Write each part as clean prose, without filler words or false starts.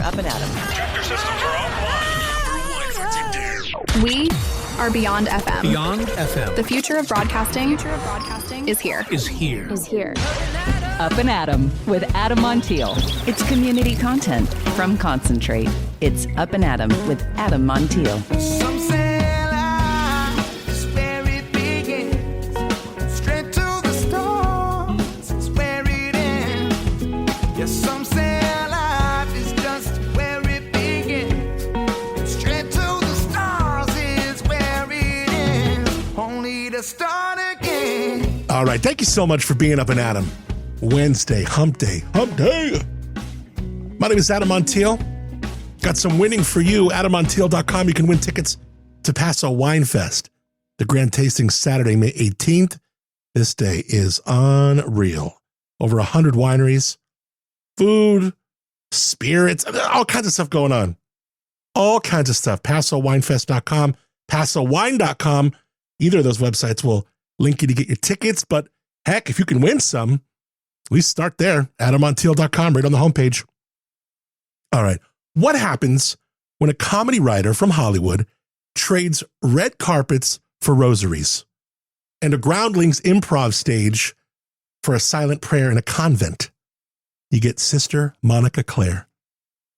Up+Adam. Tractor systems are offline. We are Beyond FM. Beyond FM. The future of broadcasting is here. Up+Adam with Adam Montiel. It's community content from Concentrate. It's Up+Adam with Adam Montiel. Some say life is where it begins. Straight to the stars is where it ends. Yes, some say life is just where it begins. Straight to the stars is where it ends. Only to start again. All right. Thank you so much for being Up+Adam. Wednesday, hump day. My name is Adam Montiel. Got some winning for you. AdamMontiel.com. You can win tickets to Paso Wine Fest, the grand tasting Saturday, May 18th. This day is unreal. Over 100 wineries, food, spirits, all kinds of stuff going on. All kinds of stuff. PasoWinefest.com, PasoWine.com. Either of those websites will link you to get your tickets. But heck, if you can win some, at least start there. AdamMontiel.com, right on the homepage. All right. What happens when a comedy writer from Hollywood trades red carpets for rosaries and a Groundlings improv stage for a silent prayer in a convent? You get Sister Monica Clare,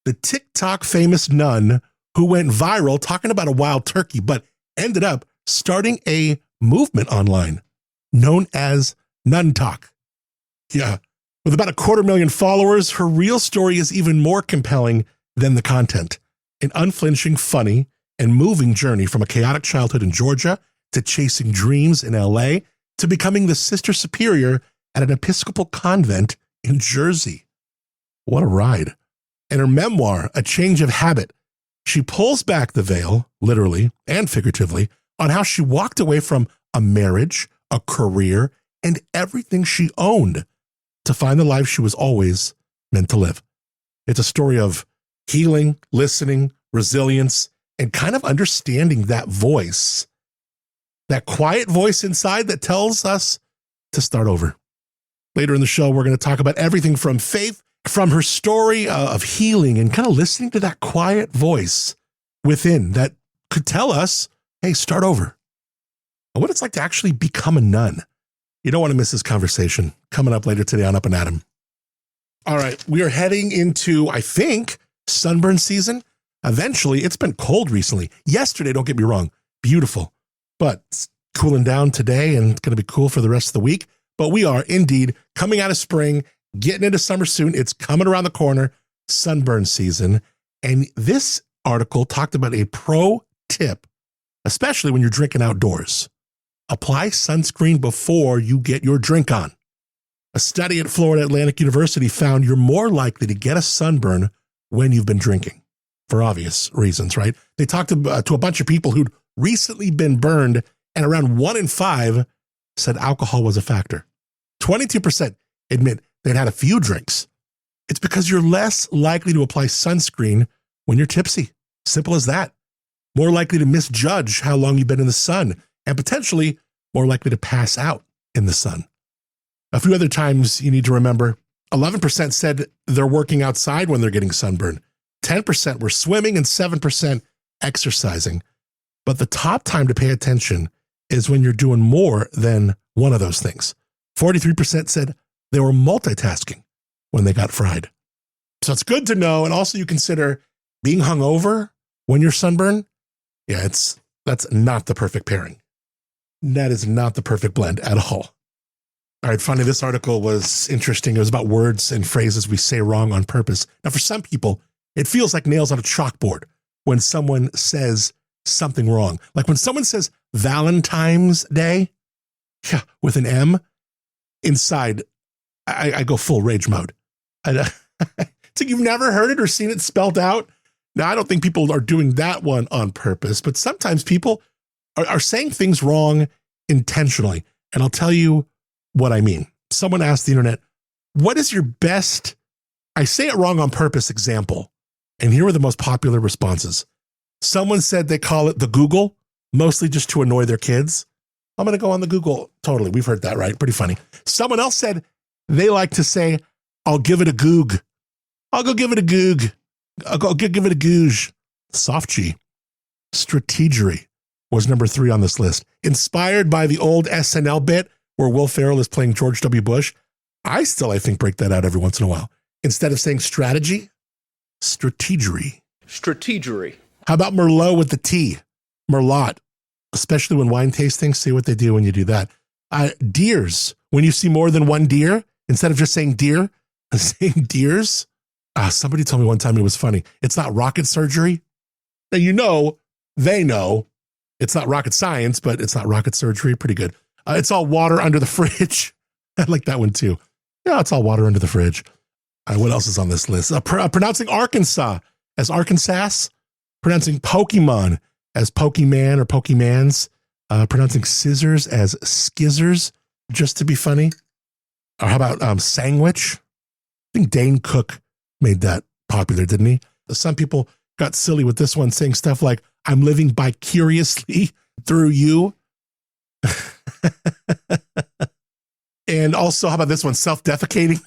the TikTok famous nun who went viral talking about a wild turkey, but ended up starting a movement online known as Nun Talk. Yeah. With about 250,000 followers, her real story is even more compelling than the content. An unflinching, funny, and moving journey from a chaotic childhood in Georgia to chasing dreams in LA to becoming the sister superior at an Episcopal convent in Jersey. What a ride. In her memoir, A Change of Habit, she pulls back the veil, literally and figuratively, on how she walked away from a marriage, a career, and everything she owned to find the life she was always meant to live. It's a story of healing, listening, resilience, and kind of understanding that voice, that quiet voice inside that tells us to start over. Later in the show, we're going to talk about everything from faith, from her story of healing, and kind of listening to that quiet voice within that could tell us, hey, start over. And what it's like to actually become a nun. You don't want to miss this conversation coming up later today on Up+Adam. All right, we are heading into, I think, sunburn season. Eventually, it's been cold recently. Yesterday, don't get me wrong, beautiful, but it's cooling down today and it's going to be cool for the rest of the week. But we are indeed coming out of spring, getting into summer soon. It's coming around the corner, sunburn season. And this article talked about a pro tip, especially when you're drinking outdoors. Apply sunscreen before you get your drink on. A study at Florida Atlantic University found you're more likely to get a sunburn when you've been drinking, for obvious reasons, right? They talked to a bunch of people who'd recently been burned, and around 1 in 5 said alcohol was a factor. 22% admit they'd had a few drinks. It's because you're less likely to apply sunscreen when you're tipsy. Simple as that. More likely to misjudge how long you've been in the sun, and potentially more likely to pass out in the sun. A few other times you need to remember, 11% said they're working outside when they're getting sunburned. 10% were swimming and 7% exercising. But the top time to pay attention is when you're doing more than one of those things. 43% said they were multitasking when they got fried. So it's good to know. And also you consider being hungover when you're sunburned. Yeah, that's not the perfect pairing. That is not the perfect blend at all. All right, finally, this article was interesting. It was about words and phrases we say wrong on purpose. Now, for some people, it feels like nails on a chalkboard when someone says something wrong. Like when someone says Valentine's Day, yeah, with an M, inside, I go full rage mode. It's like you've never heard it or seen it spelled out. Now, I don't think people are doing that one on purpose, but sometimes people are saying things wrong intentionally. And I'll tell you what I mean. Someone asked the internet, what is your best, I say it wrong on purpose example? And here were the most popular responses. Someone said they call it the Google, mostly just to annoy their kids. I'm going to go on the Google. Totally. We've heard that, right? Pretty funny. Someone else said they like to say, I'll give it a goog. I'll go give it a goog. I'll give it a googe. Soft G. Strategery was number 3 on this list. Inspired by the old SNL bit where Will Ferrell is playing George W. Bush. I think, break that out every once in a while. Instead of saying strategy, strategery. Strategery. How about Merlot with the T? Merlot. Especially when wine tastings, see what they do when you do that. Deers. When you see more than one deer, instead of just saying deer, saying deers. Somebody told me one time it was funny. It's not rocket surgery. Now, they know it's not rocket science, but it's not rocket surgery. Pretty good. It's all water under the fridge. I like that one too. Yeah, it's all water under the fridge. What else is on this list? Pronouncing Arkansas as Arkansas. Pronouncing Pokemon as Pokemon or Pokemans. Pronouncing scissors as skizzers, just to be funny. Or how about sandwich? I think Dane Cook made that popular, didn't he? Some people got silly with this one, saying stuff like, I'm living vicariously through you. And also, how about this one? Self-defecating.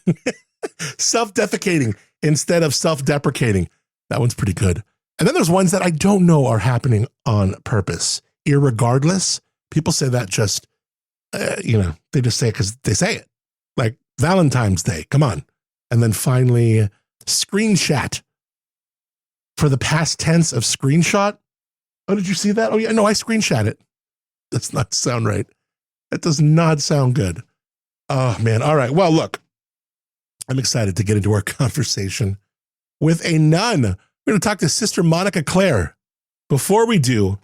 Self-defecating instead of self-deprecating. That one's pretty good. And then there's ones that I don't know are happening on purpose. Irregardless. People say that just, they just say it because they say it. Like Valentine's Day. Come on. And then finally, screenshot. For the past tense of screenshot. Oh, did you see that? Oh, yeah. No, I screenshot it. Does not sound right. That does not sound good. Oh, man. All right. Well, look, I'm excited to get into our conversation with a nun. We're going to talk to Sister Monica Clare. Before we do, I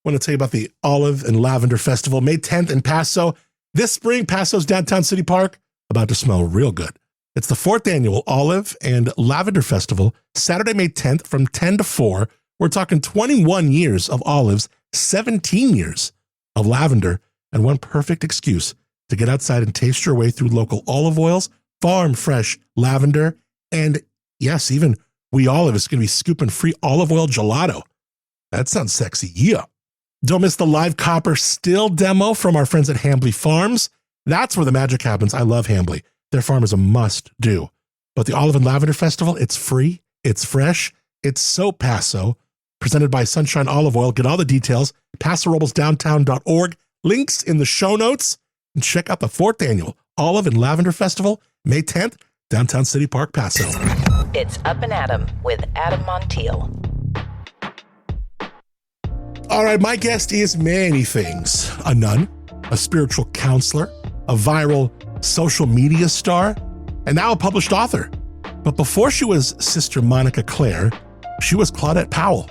want to tell you about the Olive and Lavender Festival, May 10th in Paso. This spring, Paso's downtown city park, about to smell real good. It's the 4th annual Olive and Lavender Festival, Saturday, May 10th from 10 to 4. We're talking 21 years of olives, 17 years of lavender, and one perfect excuse to get outside and taste your way through local olive oils, farm fresh lavender, and yes, even We Olive is going to be scooping free olive oil gelato. That sounds sexy. Yeah. Don't miss the live copper still demo from our friends at Hambly Farms. That's where the magic happens. I love Hambly. Their farm is a must do. But the Olive and Lavender Festival, it's free, it's fresh, it's so Paso. Presented by Sunshine Olive Oil. Get all the details, PasoRoblesDowntown.org. Links in the show notes. And check out the 4th annual Olive and Lavender Festival, May 10th, downtown City Park, Paso. It's Up and Adam with Adam Montiel. All right, my guest is many things. A nun, a spiritual counselor, a viral social media star, and now a published author. But before she was Sister Monica Clare, she was Claudette Powell,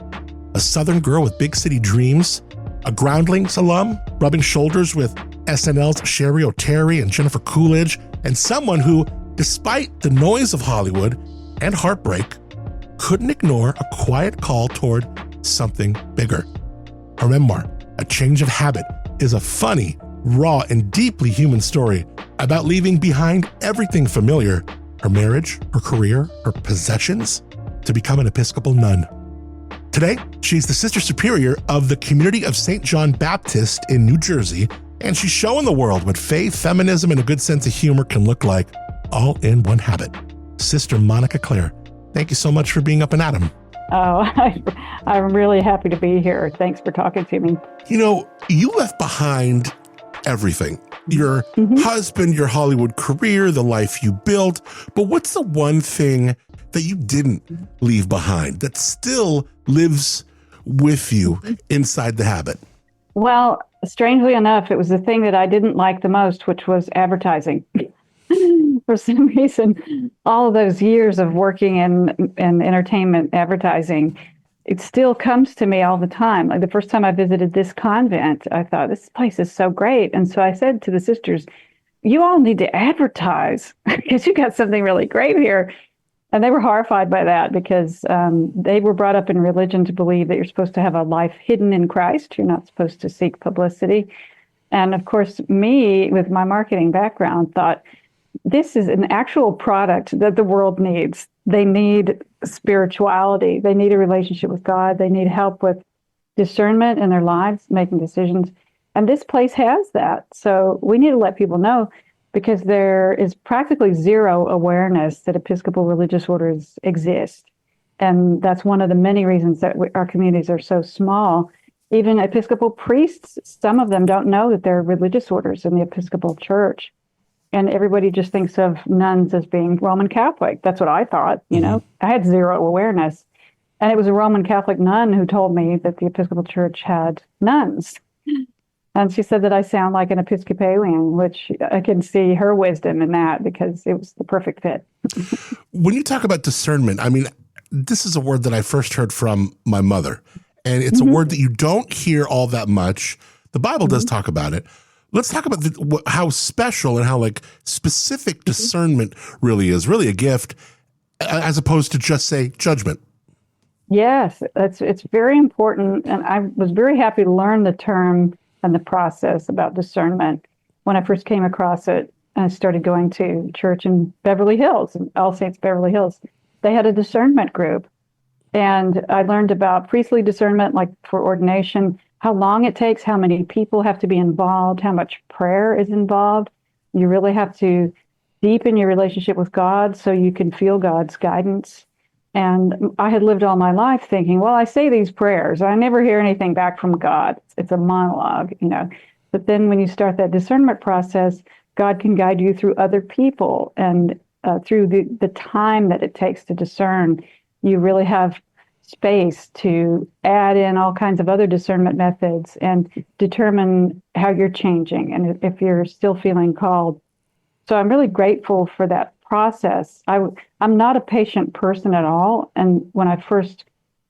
a Southern girl with big city dreams, a Groundlings alum, rubbing shoulders with SNL's Sherry O'Terry and Jennifer Coolidge, and someone who, despite the noise of Hollywood and heartbreak, couldn't ignore a quiet call toward something bigger. Her memoir, A Change of Habit, is a funny, raw, and deeply human story about leaving behind everything familiar, her marriage, her career, her possessions, to become an Episcopal nun. Today, she's the Sister Superior of the Community of St. John Baptist in New Jersey, and she's showing the world what faith, feminism, and a good sense of humor can look like, all in one habit. Sister Monica Clare, thank you so much for being Up and Adam. Oh, I'm really happy to be here. Thanks for talking to me. You know, you left behind everything. Your husband, your Hollywood career, the life you built. But what's the one thing that you didn't leave behind that still lives with you inside the habit? Well, strangely enough, it was the thing that I didn't like the most, which was advertising. For some reason, all of those years of working in entertainment advertising, it still comes to me all the time. Like the first time I visited this convent, I thought, this place is so great. And so I said to the sisters, you all need to advertise because you got something really great here. And they were horrified by that because they were brought up in religion to believe that you're supposed to have a life hidden in Christ. You're not supposed to seek publicity. And of course, me, with my marketing background, thought, this is an actual product that the world needs. They need spirituality. They need a relationship with God. They need help with discernment in their lives, making decisions. And this place has that. So we need to let people know, because there is practically zero awareness that Episcopal religious orders exist. And that's one of the many reasons that our communities are so small. Even Episcopal priests, some of them don't know that there are religious orders in the Episcopal Church. And everybody just thinks of nuns as being Roman Catholic. That's what I thought, you know. I had zero awareness. And it was a Roman Catholic nun who told me that the Episcopal Church had nuns. And she said that I sound like an Episcopalian, which I can see her wisdom in that because it was the perfect fit. When you talk about discernment, I mean, this is a word that I first heard from my mother. And it's a word that you don't hear all that much. The Bible does talk about it. Let's talk about how special and how like specific discernment really is, really a gift, as opposed to just say judgment. Yes, it's very important. And I was very happy to learn the term and the process about discernment when I first came across it. I started going to church in Beverly Hills, in All Saints Beverly Hills. They had a discernment group. And I learned about priestly discernment, like for ordination, how long it takes, how many people have to be involved, how much prayer is involved. You really have to deepen your relationship with God so you can feel God's guidance. And I had lived all my life thinking, well, I say these prayers. I never hear anything back from God. It's a monologue, you know. But then when you start that discernment process, God can guide you through other people and through the time that it takes to discern. You really have space to add in all kinds of other discernment methods and determine how you're changing and if you're still feeling called. So I'm really grateful for that process. I'm not a patient person at all. And when I first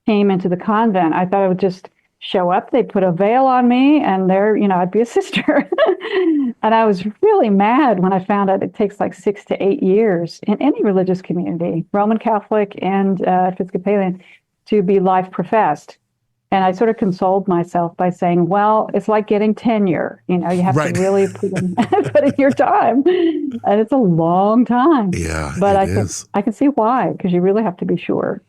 came into the convent, I thought I would just show up. They'd put a veil on me and there, you know, I'd be a sister. And I was really mad when I found out it takes like 6 to 8 years in any religious community, Roman Catholic and Episcopalian, to be life professed. And I sort of consoled myself by saying, well, it's like getting tenure. You know, you have to really put in your time. And it's a long time. Yeah, but I can see why, because you really have to be sure.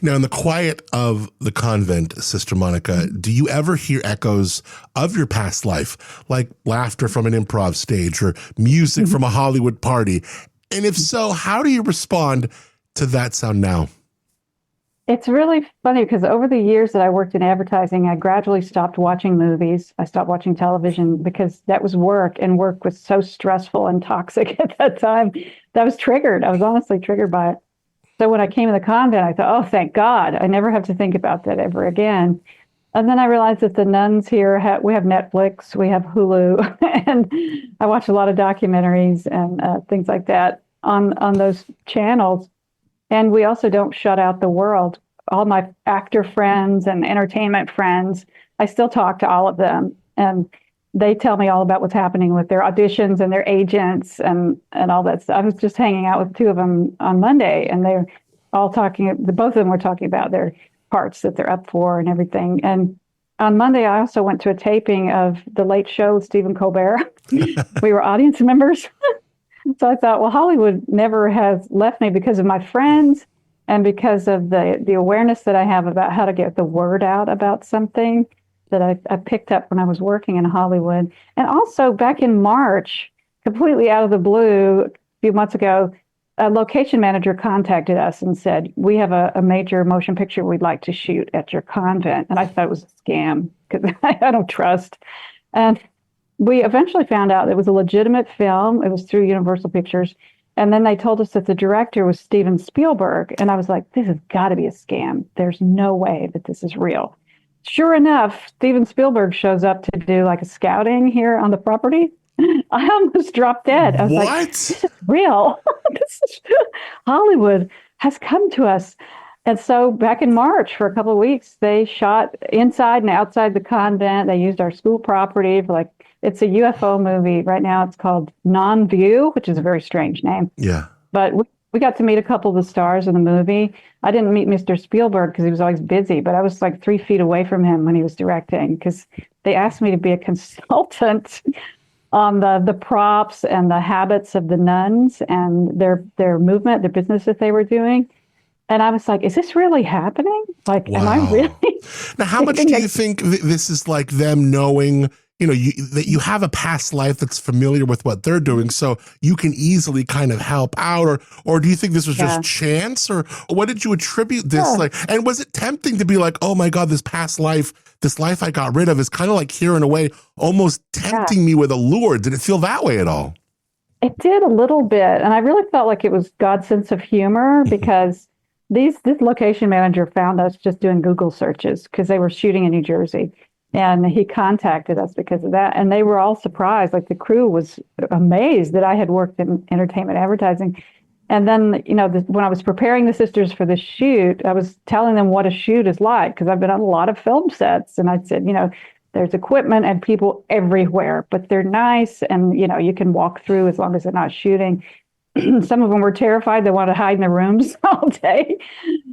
Now, in the quiet of the convent, Sister Monica, do you ever hear echoes of your past life, like laughter from an improv stage or music from a Hollywood party? And if so, how do you respond to that sound now? It's really funny because over the years that I worked in advertising, I gradually stopped watching movies. I stopped watching television because that was work, and work was so stressful and toxic at that time that I was triggered. I was honestly triggered by it. So when I came to the convent, I thought, oh, thank God, I never have to think about that ever again. And then I realized that the nuns here, we have Netflix, we have Hulu, and I watch a lot of documentaries and things like that on those channels. And we also don't shut out the world. All my actor friends and entertainment friends, I still talk to all of them. And they tell me all about what's happening with their auditions and their agents and all that stuff. I was just hanging out with two of them on Monday, and they're all talking, both of them were talking about their parts that they're up for and everything. And on Monday, I also went to a taping of The Late Show with Stephen Colbert. We were audience members. So I thought, well, Hollywood never has left me because of my friends and because of the awareness that I have about how to get the word out about something that I picked up when I was working in Hollywood. And also back in March, completely out of the blue, a few months ago, a location manager contacted us and said, we have a major motion picture we'd like to shoot at your convent. And I thought it was a scam because I don't trust. And we eventually found out it was a legitimate film. It was through Universal Pictures. And then they told us that the director was Steven Spielberg. And I was like, this has got to be a scam. There's no way that this is real. Sure enough, Steven Spielberg shows up to do like a scouting here on the property. I almost dropped dead. I was like, this is real. Hollywood has come to us. And so back in March, for a couple of weeks, they shot inside and outside the convent. They used our school property for it's a UFO movie. Right now it's called Non-View, which is a very strange name. Yeah. But we got to meet a couple of the stars in the movie. I didn't meet Mr. Spielberg because he was always busy, but I was like 3 feet away from him when he was directing because they asked me to be a consultant on the props and the habits of the nuns and their movement, the business that they were doing. And I was like, is this really happening? Like, wow. Am I really? Now, how much do you think this is like them knowing that you have a past life that's familiar with what they're doing, so you can easily kind of help out, or do you think this was just chance, or what did you attribute this like? And was it tempting to be like, oh my God, this past life, this life I got rid of is kind of like here in a way, almost tempting me with a lure? Did it feel that way at all? It did a little bit, and I really felt like it was God's sense of humor because this location manager found us just doing Google searches because they were shooting in New Jersey. And he contacted us because of that. And they were all surprised. Like the crew was amazed that I had worked in entertainment advertising. And then, when I was preparing the sisters for the shoot, I was telling them what a shoot is like because I've been on a lot of film sets. And I said, there's equipment and people everywhere, but they're nice. And, you can walk through as long as they're not shooting. Some of them were terrified. They wanted to hide in their rooms all day.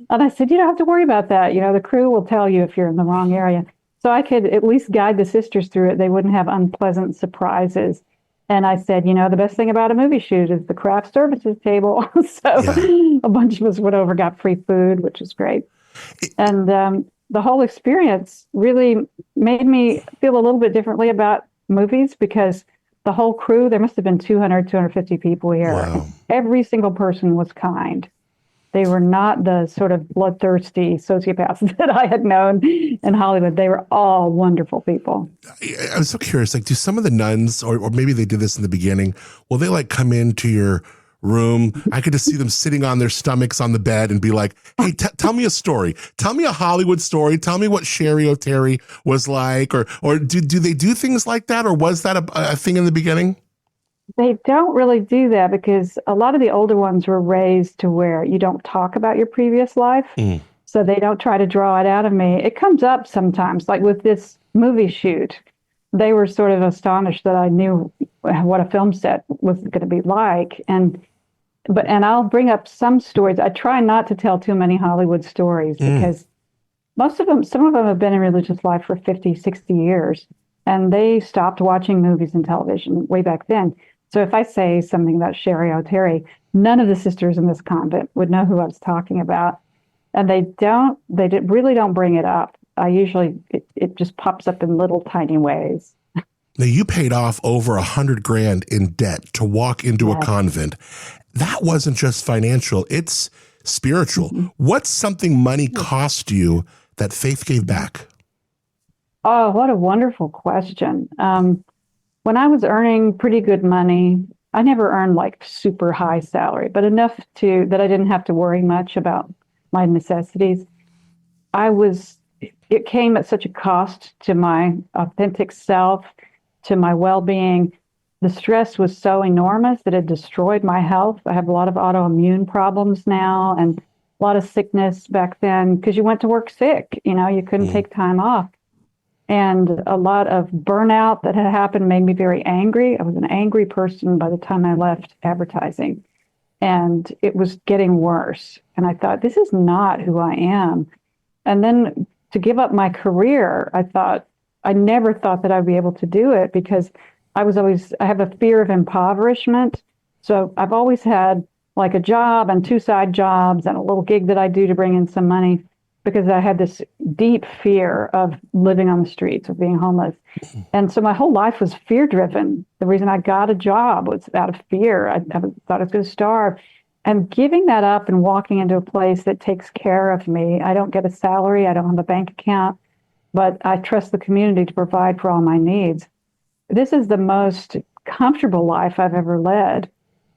And I said, you don't have to worry about that. The crew will tell you if you're in the wrong area. So I could at least guide the sisters through it. They wouldn't have unpleasant surprises. And I said, the best thing about a movie shoot is the craft services table. So a bunch of us went over, got free food, which was great. And the whole experience really made me feel a little bit differently about movies because the whole crew, there must have been 250 people here. Wow. Every single person was kind. They were not the sort of bloodthirsty sociopaths that I had known in Hollywood. They were all wonderful people. I'm so curious, like, do some of the nuns, or maybe they did this in the beginning, will they like come into your room? I could just see them sitting on their stomachs on the bed and be like, hey, tell me a story. Tell me a Hollywood story. Tell me what Sherry O'Terry was like, or do they do things like that? Or was that a thing in the beginning? They don't really do that because a lot of the older ones were raised to where you don't talk about your previous life. So they don't try to draw it out of me. It comes up sometimes, like with this movie shoot. They were sort of astonished that I knew what a film set was going to be like. And I'll bring up some stories. I try not to tell too many Hollywood stories because some of them have been in religious life for 50, 60 years. And they stopped watching movies and television way back then. So if I say something about Sherry O'Terry, none of the sisters in this convent would know who I was talking about. And they really don't bring it up. It just pops up in little tiny ways. Now, you paid off over $100,000 in debt to walk into a convent. That wasn't just financial, it's spiritual. What's something money cost you that faith gave back? Oh, what a wonderful question. When I was earning pretty good money, I never earned like super high salary, but enough that I didn't have to worry much about my necessities. It came at such a cost to my authentic self, to my well-being. The stress was so enormous that it destroyed my health. I have a lot of autoimmune problems now and a lot of sickness back then because you went to work sick. You couldn't take time off. And a lot of burnout that had happened made me very angry. I was an angry person by the time I left advertising. And it was getting worse. And I thought, this is not who I am. And then to give up my career, I never thought that I'd be able to do it because I have a fear of impoverishment. So I've always had like a job and 2 side jobs and a little gig that I do to bring in some money, because I had this deep fear of living on the streets, of being homeless. And so my whole life was fear-driven. The reason I got a job was out of fear. I thought I was going to starve. And giving that up and walking into a place that takes care of me, I don't get a salary, I don't have a bank account, but I trust the community to provide for all my needs. This is the most comfortable life I've ever led,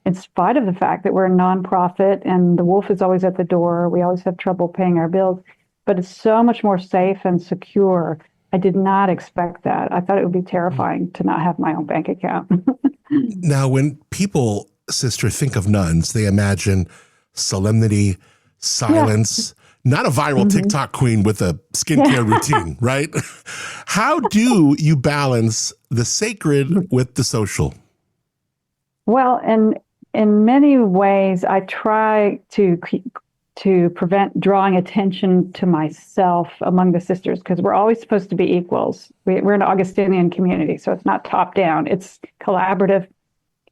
in spite of the fact that we're a nonprofit and the wolf is always at the door. We always have trouble paying our bills. But it's so much more safe and secure. I did not expect that. I thought it would be terrifying to not have my own bank account. Now, when people, sister, think of nuns, they imagine solemnity, silence, not a viral TikTok queen with a skincare routine, right? How do you balance the sacred with the social? Well, in many ways, I try to prevent drawing attention to myself among the sisters, because we're always supposed to be equals. We're an Augustinian community, so it's not top down, it's collaborative.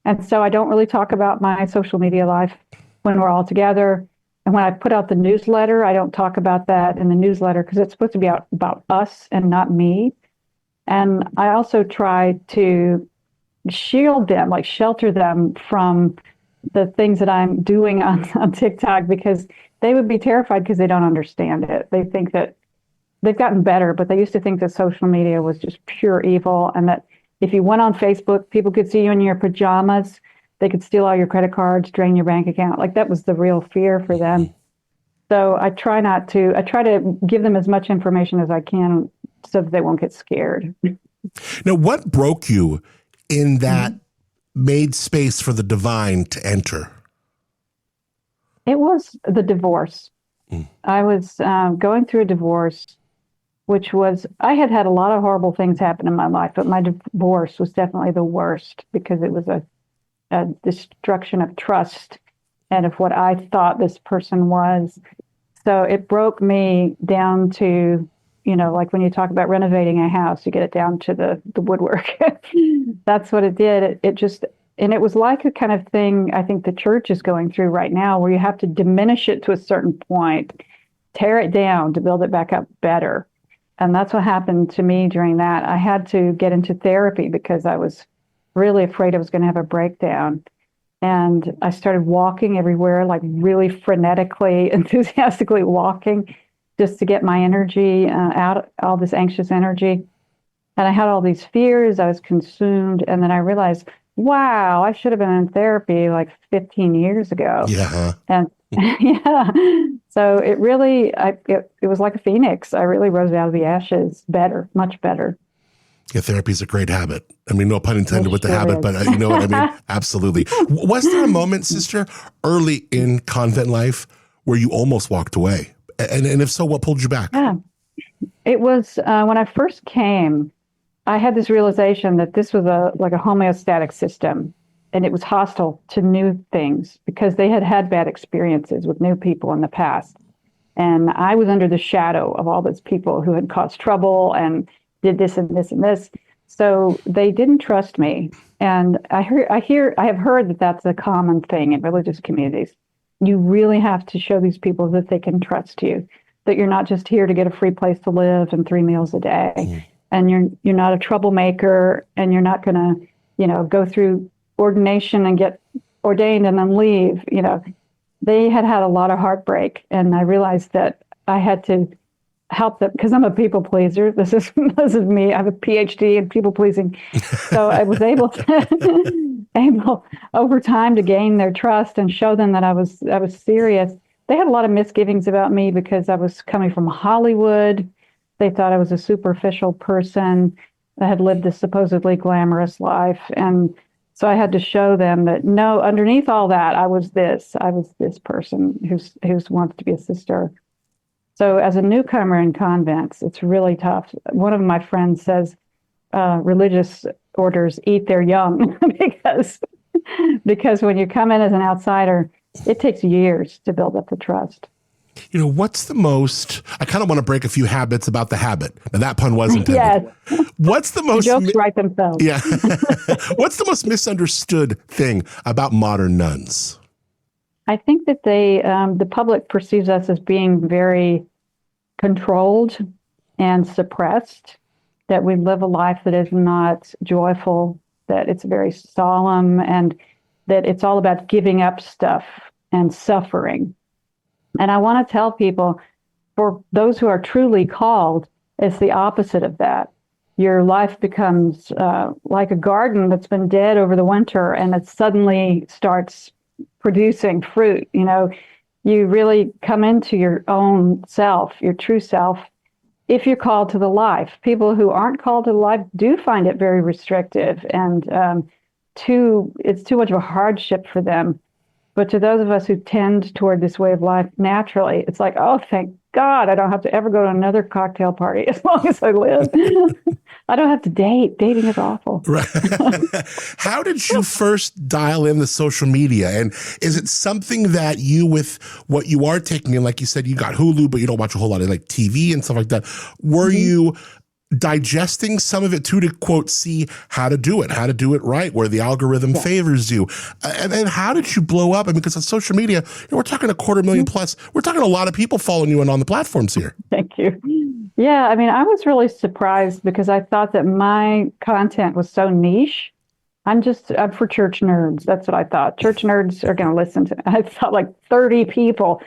And so I don't really talk about my social media life when we're all together. And when I put out the newsletter, I don't talk about that in the newsletter because it's supposed to be about us and not me. And I also try to shield them, like shelter them from the things that I'm doing on TikTok, because they would be terrified because they don't understand it. They think that they've gotten better, but they used to think that social media was just pure evil, and that if you went on Facebook, people could see you in your pajamas. They could steal all your credit cards, drain your bank account. Like, that was the real fear for them. So I try to give them as much information as I can so that they won't get scared. Now, what broke you in that made space for the divine to enter? It was the divorce. I was going through a divorce, I had had a lot of horrible things happen in my life, but my divorce was definitely the worst, because it was a destruction of trust and of what I thought this person was. So it broke me down to, like when you talk about renovating a house, you get it down to the woodwork. That's what it did. And it was like a kind of thing I think the church is going through right now, where you have to diminish it to a certain point, tear it down to build it back up better. And that's what happened to me during that. I had to get into therapy because I was really afraid I was going to have a breakdown. And I started walking everywhere, like really frenetically, enthusiastically walking, just to get my energy out, all this anxious energy. And I had all these fears. I was consumed. And then I realized, wow, I should have been in therapy like 15 years ago. Yeah. And yeah. So it really, it was like a phoenix. I really rose out of the ashes better, much better. Yeah, therapy is a great habit. I mean, no pun intended with the habit, but you know what I mean? Absolutely. Was there a moment, sister, early in convent life where you almost walked away? And if so, what pulled you back? Yeah. It was when I first came, I had this realization that this was like a homeostatic system, and it was hostile to new things because they had had bad experiences with new people in the past. And I was under the shadow of all those people who had caused trouble and did this and this and this. So they didn't trust me. And I have heard that that's a common thing in religious communities. You really have to show these people that they can trust you, that you're not just here to get a free place to live and 3 meals a day. And you're not a troublemaker, and you're not going to, go through ordination and get ordained and then leave. They had a lot of heartbreak, and I realized that I had to help them because I'm a people pleaser. This is me. I have a PhD in people pleasing, so I was able over time to gain their trust and show them that I was serious. They had a lot of misgivings about me because I was coming from Hollywood. They thought I was a superficial person that had lived this supposedly glamorous life. And so I had to show them that, no, underneath all that, I was this person who wants to be a sister. So as a newcomer in convents, it's really tough. One of my friends says religious orders eat their young because when you come in as an outsider, it takes years to build up the trust. What's the most, I kind of want to break a few habits about the habit. Now that pun wasn't intended. Yes. What's the most, jokes write themselves. Yeah. What's the most misunderstood thing about modern nuns? I think that the public perceives us as being very controlled and suppressed, that we live a life that is not joyful, that it's very solemn, and that it's all about giving up stuff and suffering. And I want to tell people, for those who are truly called, it's the opposite of that. Your life becomes like a garden that's been dead over the winter, and it suddenly starts producing fruit. You really come into your own self, your true self, if you're called to the life. People who aren't called to the life do find it very restrictive, and it's too much of a hardship for them. But to those of us who tend toward this way of life naturally, it's like, oh, thank God, I don't have to ever go to another cocktail party as long as I live. I don't have to date. Dating is awful. Right. How did you first dial in the social media? And is it something that you, with what you are taking in, like you said, you got Hulu, but you don't watch a whole lot of like TV and stuff like that. Were you digesting some of it too, to quote, see how to do it right, where the algorithm favors you. And then how did you blow up? I mean, because on social media, we're talking 250,000 plus. We're talking a lot of people following you and on the platforms here. Thank you. Yeah, I mean, I was really surprised because I thought that my content was so niche. I'm for church nerds. That's what I thought. Church nerds are going to listen to. I thought like 30 people,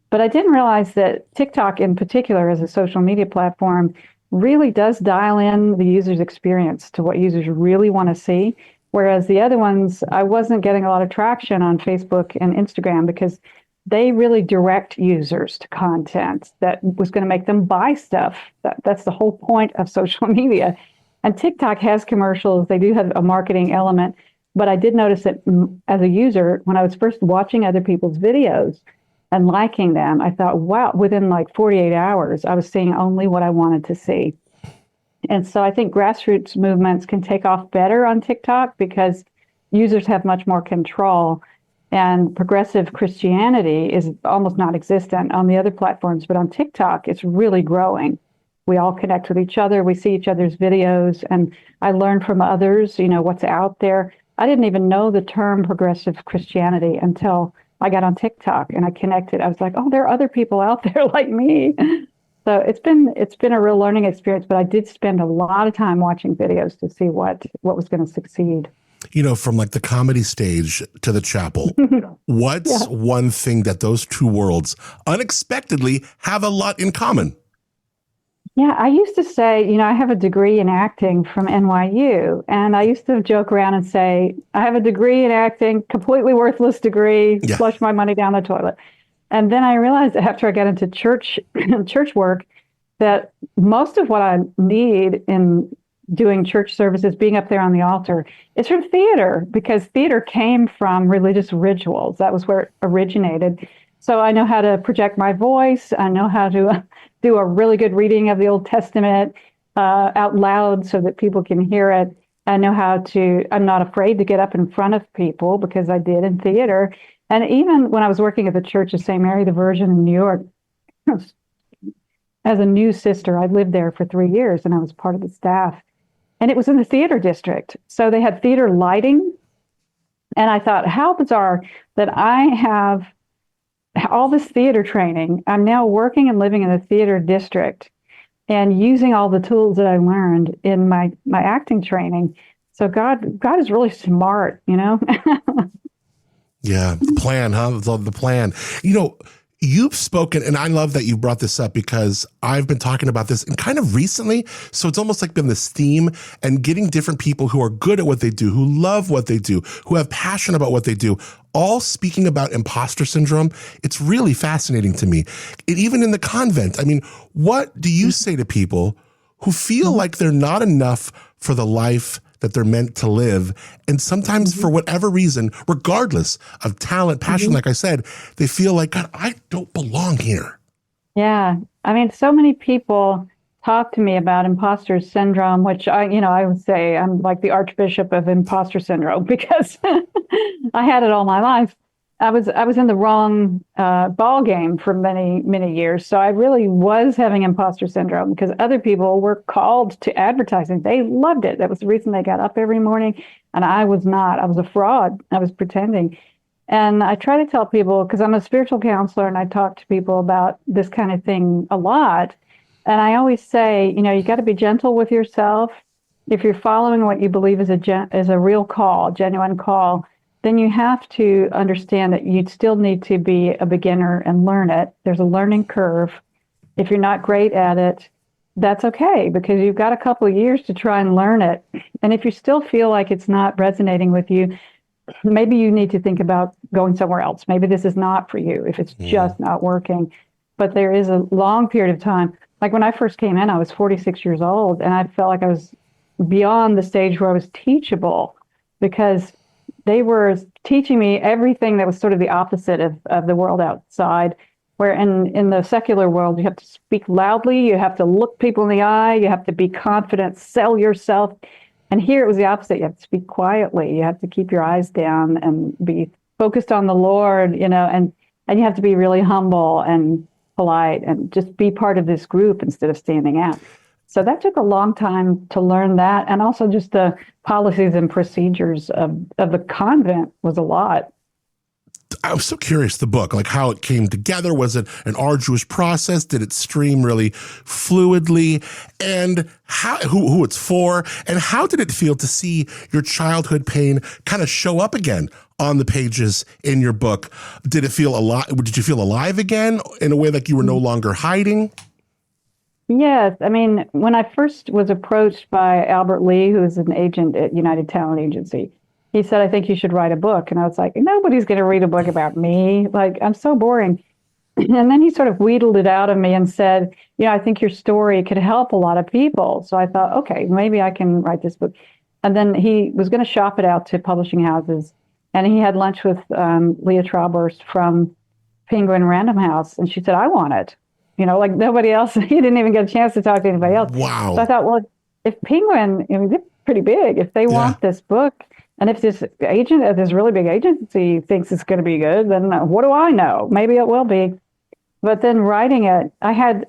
but I didn't realize that TikTok in particular as a social media platform really does dial in the user's experience to what users really want to see. Whereas the other ones, I wasn't getting a lot of traction on Facebook and Instagram because they really direct users to content that was going to make them buy stuff. That's the whole point of social media. And TikTok has commercials. They do have a marketing element. But I did notice that as a user, when I was first watching other people's videos and liking them, I thought, wow, within like 48 hours, I was seeing only what I wanted to see. And so I think grassroots movements can take off better on TikTok because users have much more control. And progressive Christianity is almost not existent on the other platforms, but on TikTok, it's really growing. We all connect with each other. We see each other's videos, and I learn from others, what's out there. I didn't even know the term progressive Christianity until I got on TikTok and I connected. I was like, oh, there are other people out there like me. So it's been a real learning experience, but I did spend a lot of time watching videos to see what was going to succeed. From like the comedy stage to the chapel, what's one thing that those two worlds unexpectedly have a lot in common? Yeah, I used to say, I have a degree in acting from NYU, and I used to joke around and say, I have a degree in acting, completely worthless degree, flush my money down the toilet. And then I realized after I got into church work that most of what I need in doing church services, being up there on the altar, is from theater, because theater came from religious rituals. That was where it originated. So I know how to project my voice. I know how to do a really good reading of the Old Testament out loud so that people can hear it. I know I'm not afraid to get up in front of people because I did in theater. And even when I was working at the Church of St. Mary the Virgin in New York, as a new sister, I lived there for 3 years and I was part of the staff. And it was in the theater district. So they had theater lighting. And I thought, how bizarre that I have all this theater training. I'm now working and living in the theater district and using all the tools that I learned in my acting training. So God is really smart, Yeah, the plan, huh? The plan. You've spoken, and I love that you brought this up because I've been talking about this and kind of recently. So it's almost like been this theme, and getting different people who are good at what they do, who love what they do, who have passion about what they do, all speaking about imposter syndrome. It's really fascinating to me. And even in the convent, I mean, what do you say to people who feel like they're not enough for the life that they're meant to live? And sometimes for whatever reason, regardless of talent, passion, like I said, they feel like, God, I don't belong here. Yeah. I mean, so many people talk to me about imposter syndrome, which I would say I'm like the archbishop of imposter syndrome because I had it all my life. I was in the wrong ball game for many, many years. So I really was having imposter syndrome because other people were called to advertising. They loved it. That was the reason they got up every morning. And I was not. I was a fraud. I was pretending. And I try to tell people, because I'm a spiritual counselor and I talk to people about this kind of thing a lot. And I always say, you got to be gentle with yourself. If you're following what you believe is a real call, genuine call, then you have to understand that you still need to be a beginner and learn it. There's a learning curve. If you're not great at it, that's okay, because you've got a couple of years to try and learn it. And if you still feel like it's not resonating with you, maybe you need to think about going somewhere else. Maybe this is not for you if it's just not working. But there is a long period of time. Like when I first came in, I was 46 years old, and I felt like I was beyond the stage where I was teachable, because they were teaching me everything that was sort of the opposite of the world outside, where in the secular world, you have to speak loudly, you have to look people in the eye, you have to be confident, sell yourself. And here it was the opposite. You have to speak quietly. You have to keep your eyes down and be focused on the Lord, and you have to be really humble and polite and just be part of this group instead of standing out. So that took a long time to learn that. And also just the policies and procedures of the convent was a lot. I was so curious, the book, like how it came together. Was it an arduous process? Did it stream really fluidly? And who it's for? And how did it feel to see your childhood pain kind of show up again on the pages in your book? Did it feel alive? Did you feel alive again in a way like you were no longer hiding? Yes. I mean, when I first was approached by Albert Lee, who is an agent at United Talent Agency, he said, I think you should write a book. And I was like, nobody's going to read a book about me. Like, I'm so boring. And then he sort of wheedled it out of me and said, I think your story could help a lot of people. So I thought, okay, maybe I can write this book. And then he was going to shop it out to publishing houses. And he had lunch with Leah Trauburst from Penguin Random House. And she said, I want it. Like nobody else. He didn't even get a chance to talk to anybody else. Wow. So I thought, well, if Penguin, they're pretty big. If they want this book, and if this really big agency thinks it's going to be good, then what do I know? Maybe it will be. But then writing it, I had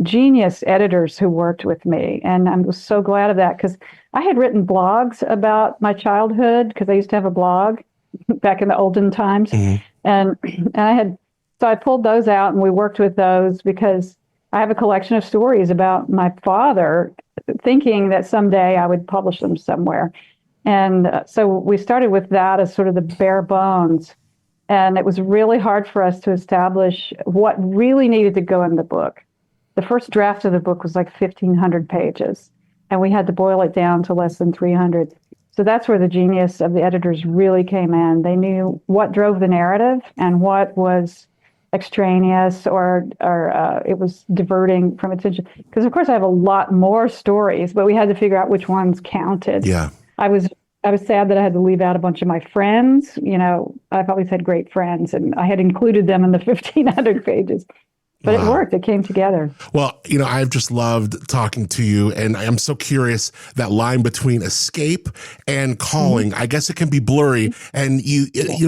genius editors who worked with me. And I was so glad of that because I had written blogs about my childhood because I used to have a blog back in the olden times. And I pulled those out and we worked with those because I have a collection of stories about my father thinking that someday I would publish them somewhere. And so we started with that as sort of the bare bones. And it was really hard for us to establish what really needed to go in the book. The first draft of the book was like 1,500 pages, and we had to boil it down to less than 300. So that's where the genius of the editors really came in. They knew what drove the narrative and what was extraneous or it was diverting from attention. Because, of course, I have a lot more stories, but we had to figure out which ones counted. Yeah. I was sad that I had to leave out a bunch of my friends. I've always had great friends, and I had included them in the 1,500 pages. But It worked. It came together. Well, I've just loved talking to you, and I'm so curious that line between escape and calling. I guess it can be blurry, and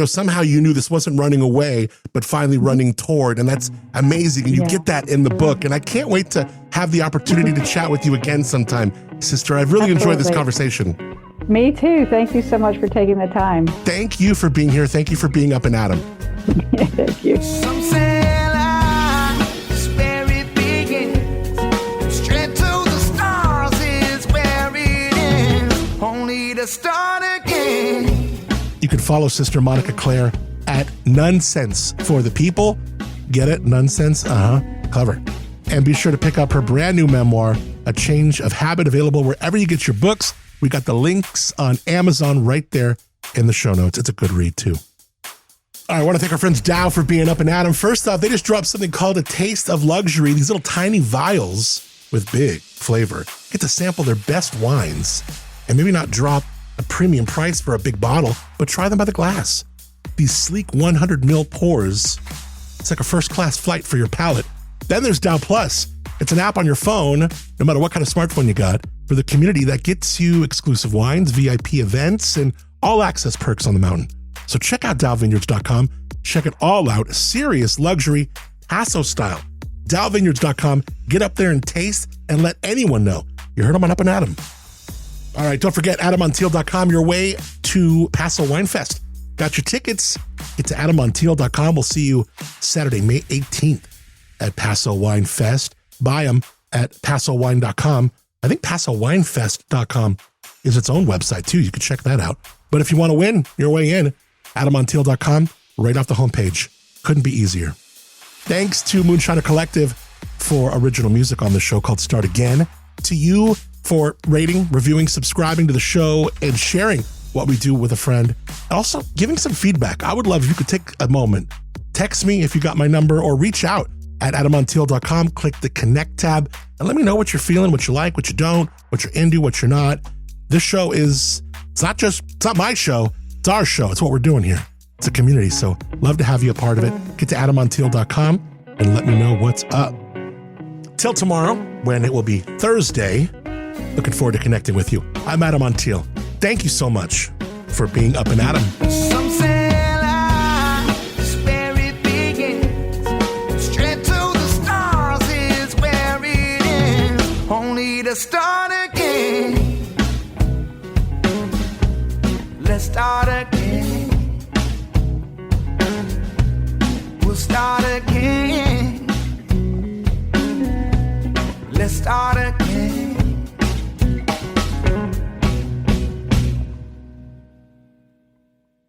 somehow you knew this wasn't running away, but finally running toward, and that's amazing. And you get that in the book, and I can't wait to have the opportunity to chat with you again sometime, sister. I've really enjoyed this conversation. Me too. Thank you so much for taking the time. Thank you for being here. Thank you for being Up and Adam. Thank you. Some say life is where it begins. Straight to the stars is where it ends. Only to start again. You can follow Sister Monica Clare at Nonsense for the People. Get it? Nonsense? Clever. And be sure to pick up her brand new memoir, A Change of Habit, available wherever you get your books. We got the links on Amazon right there in the show notes. It's a good read, too. All right, I want to thank our friends Dow for being Up and Adam. First off, they just dropped something called A Taste of Luxury. These little tiny vials with big flavor. Get to sample their best wines and maybe not drop a premium price for a big bottle, but try them by the glass. These sleek 100 ml pours. It's like a first-class flight for your palate. Then there's Dow Plus. It's an app on your phone, no matter what kind of smartphone you got, for the community that gets you exclusive wines, VIP events, and all access perks on the mountain. So check out DowVineyards.com. Check it all out. Serious luxury, Paso style. DowVineyards.com. Get up there and taste and let anyone know you heard them on Up and Adam. All right, don't forget AdamMontiel.com, your way to Paso Wine Fest. Got your tickets? Get to AdamMontiel.com. We'll see you Saturday, May 18th at Paso Wine Fest. Buy them at PasoWine.com. I think PasoWinefest.com is its own website, too. You can check that out. But if you want to win your way in, AdamMontiel.com, right off the homepage. Couldn't be easier. Thanks to Moonshiner Collective for original music on the show called Start Again. To you for rating, reviewing, subscribing to the show, and sharing what we do with a friend. Also, giving some feedback. I would love if you could take a moment. Text me if you got my number, or reach out at AdamMontiel.com. Click the Connect tab and let me know what you're feeling, what you like, what you don't, what you're into, what you're not. This show it's not my show, it's our show. It's what we're doing here. It's a community, so love to have you a part of it. Get to AdamMontiel.com and let me know what's up. Till tomorrow, when it will be Thursday, looking forward to connecting with you. I'm Adam Montiel. Thank you so much for being Up and Adam. Some say life is where it begins. Straight to the stars is where it ends. Only to Let's start again. Let's start again. We'll start